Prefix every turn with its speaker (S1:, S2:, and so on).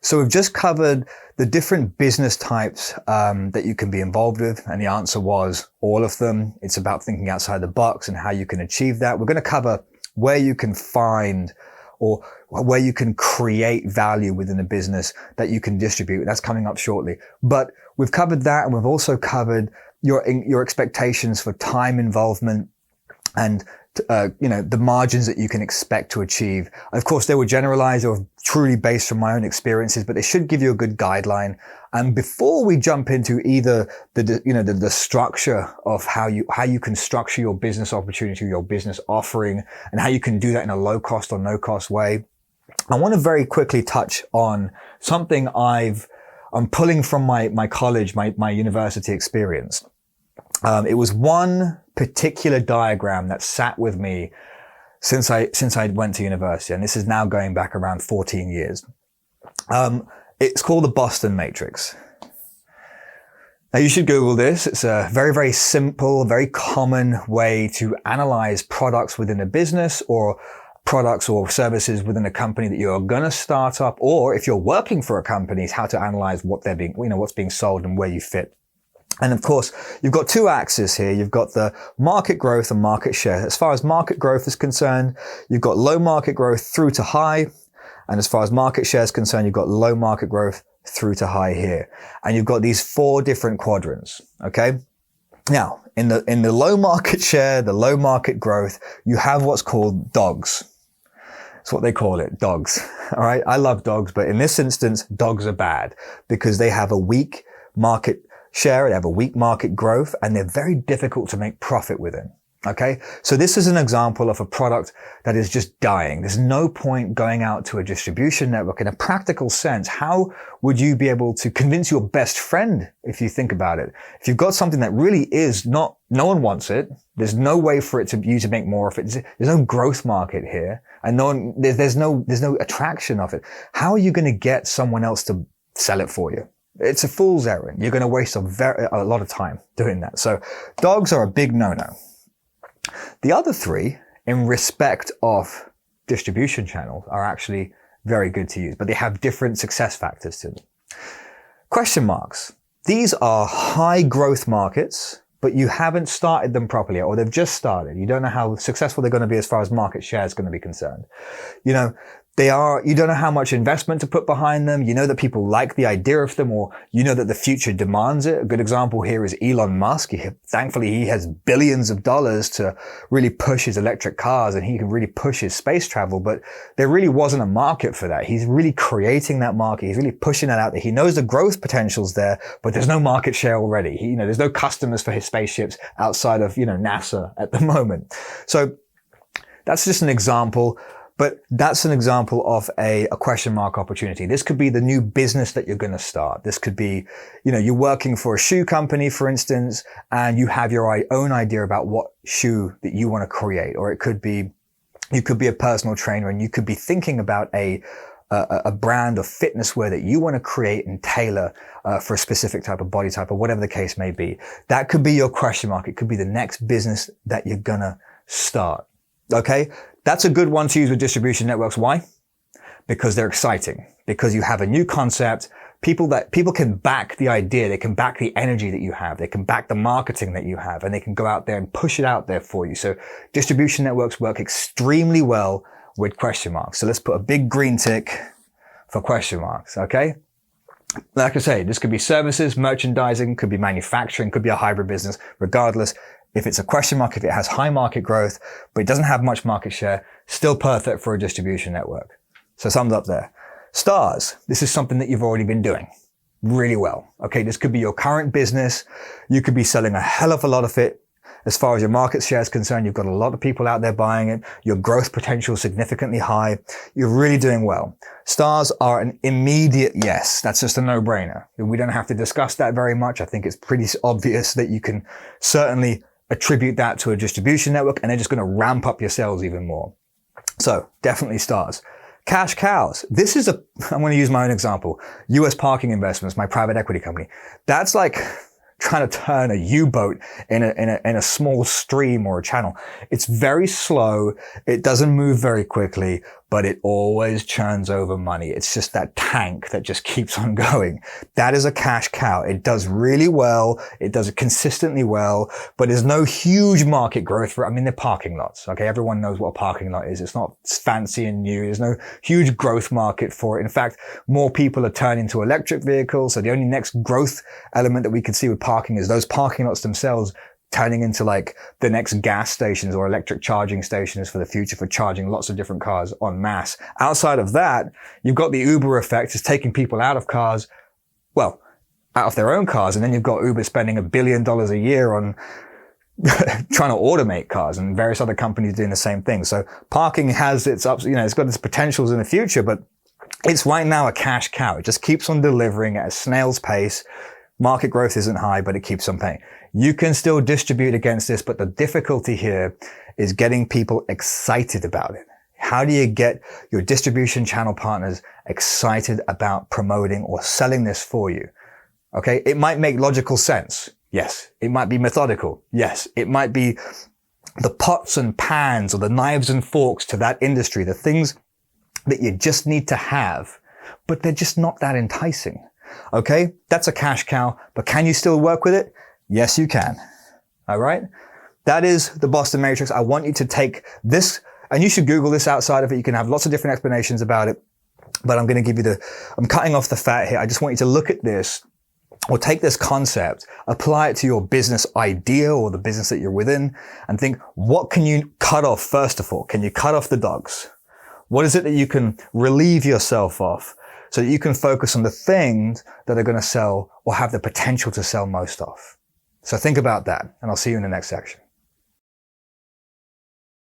S1: So we've just covered the different business types that you can be involved with. And the answer was all of them. It's about thinking outside the box and how you can achieve that. We're going to cover where you can find or where you can create value within a business that you can distribute. That's coming up shortly. But we've covered that, and we've also covered your expectations for time involvement and the margins that you can expect to achieve. Of course, they were generalized or truly based from my own experiences, but they should give you a good guideline. And before we jump into either the structure of how you can structure your business opportunity, your business offering, and how you can do that in a low cost or no cost way, I want to very quickly touch on something I'm pulling from my college, my university experience. It was one particular diagram that sat with me since I went to university, and this is now going back around 14 years. It's called the Boston Matrix. Now you should Google this. It's a very, very simple, very common way to analyze products within a business or products or services within a company that you're going to start up, or if you're working for a company, it's how to analyze what's being sold and where you fit. And of course, you've got two axes here. You've got the market growth and market share. As far as market growth is concerned, you've got low market growth through to high. And as far as market share is concerned, you've got low market growth through to high here. And you've got these four different quadrants. Okay. Now, in the low market share, the low market growth, you have what's called dogs. That's what they call it, dogs. All right. I love dogs, but in this instance, dogs are bad because they have a weak market share, they have a weak market growth, and they're very difficult to make profit within. Okay. So this is an example of a product that is just dying. There's no point going out to a distribution network. In a practical sense, how would you be able to convince your best friend if you think about it? If you've got something that really is no one wants it, there's no way for you to make more of it. There's no growth market here, and there's no attraction of it. How are you going to get someone else to sell it for you? It's a fool's errand. You're going to waste a lot of time doing that. So dogs are a big no-no. The other three, in respect of distribution channels, are actually very good to use, but they have different success factors to them. Question marks. These are high growth markets, but you haven't started them properly, or they've just started. You don't know how successful they're going to be as far as market share is going to be concerned. You don't know how much investment to put behind them. You know that people like the idea of them, or you know that the future demands it. A good example here is Elon Musk. Thankfully, he has billions of dollars to really push his electric cars, and he can really push his space travel, but there really wasn't a market for that. He's really creating that market. He's really pushing that out there. He knows the growth potential's there, but there's no market share already. There's no customers for his spaceships outside of, NASA at the moment. So that's just an example. But that's an example of a question mark opportunity. This could be the new business that you're going to start. This could be, you're working for a shoe company, for instance, and you have your own idea about what shoe that you want to create. Or it could be, you could be a personal trainer and you could be thinking about a brand of fitness wear that you want to create and tailor for a specific type of body type or whatever the case may be. That could be your question mark. It could be the next business that you're going to start. Okay. That's a good one to use with distribution networks. Why? Because they're exciting. Because you have a new concept. People can back the idea. They can back the energy that you have. They can back the marketing that you have, and they can go out there and push it out there for you. So distribution networks work extremely well with question marks. So let's put a big green tick for question marks. Okay. Like I say, this could be services, merchandising, could be manufacturing, could be a hybrid business. Regardless, if it's a question mark, if it has high market growth, but it doesn't have much market share, still perfect for a distribution network. So thumbs up there. Stars. This is something that you've already been doing really well. Okay. This could be your current business. You could be selling a hell of a lot of it. As far as your market share is concerned, you've got a lot of people out there buying it. Your growth potential is significantly high. You're really doing well. Stars are an immediate yes. That's just a no-brainer. We don't have to discuss that very much. I think it's pretty obvious that you can certainly attribute that to a distribution network, and they're just going to ramp up your sales even more. So definitely stars. Cash cows. I'm going to use my own example. US Parking Investments, my private equity company. That's like trying to turn a U-boat in a small stream or a channel. It's very slow. It doesn't move very quickly, but it always churns over money. It's just that tank that just keeps on going. That is a cash cow. It does really well. It does it consistently well, but there's no huge market growth for it. I mean, they're parking lots. Okay. Everyone knows what a parking lot is. It's not fancy and new. There's no huge growth market for it. In fact, more people are turning to electric vehicles. So the only next growth element that we could see with parking is those parking lots themselves turning into like the next gas stations or electric charging stations for the future for charging lots of different cars en masse. Outside of that, you've got the Uber effect. It's taking people out of cars, well, out of their own cars. And then you've got Uber spending $1 billion a year on trying to automate cars, and various other companies doing the same thing. So parking has its ups, it's got its potentials in the future, but it's right now a cash cow. It just keeps on delivering at a snail's pace. Market growth isn't high, but it keeps on paying. You can still distribute against this, but the difficulty here is getting people excited about it. How do you get your distribution channel partners excited about promoting or selling this for you? Okay. It might make logical sense. Yes. It might be methodical. Yes. It might be the pots and pans or the knives and forks to that industry, the things that you just need to have, but they're just not that enticing. Okay. That's a cash cow, but can you still work with it? Yes, you can. All right. That is the Boston Matrix. I want you to take this, and you should Google this outside of it. You can have lots of different explanations about it, but I'm going to give you I'm cutting off the fat here. I just want you to look at this, or take this concept, apply it to your business idea or the business that you're within, and think, what can you cut off first of all? Can you cut off the dogs? What is it that you can relieve yourself of so that you can focus on the things that are going to sell or have the potential to sell most of? So think about that, and I'll see you in the next section.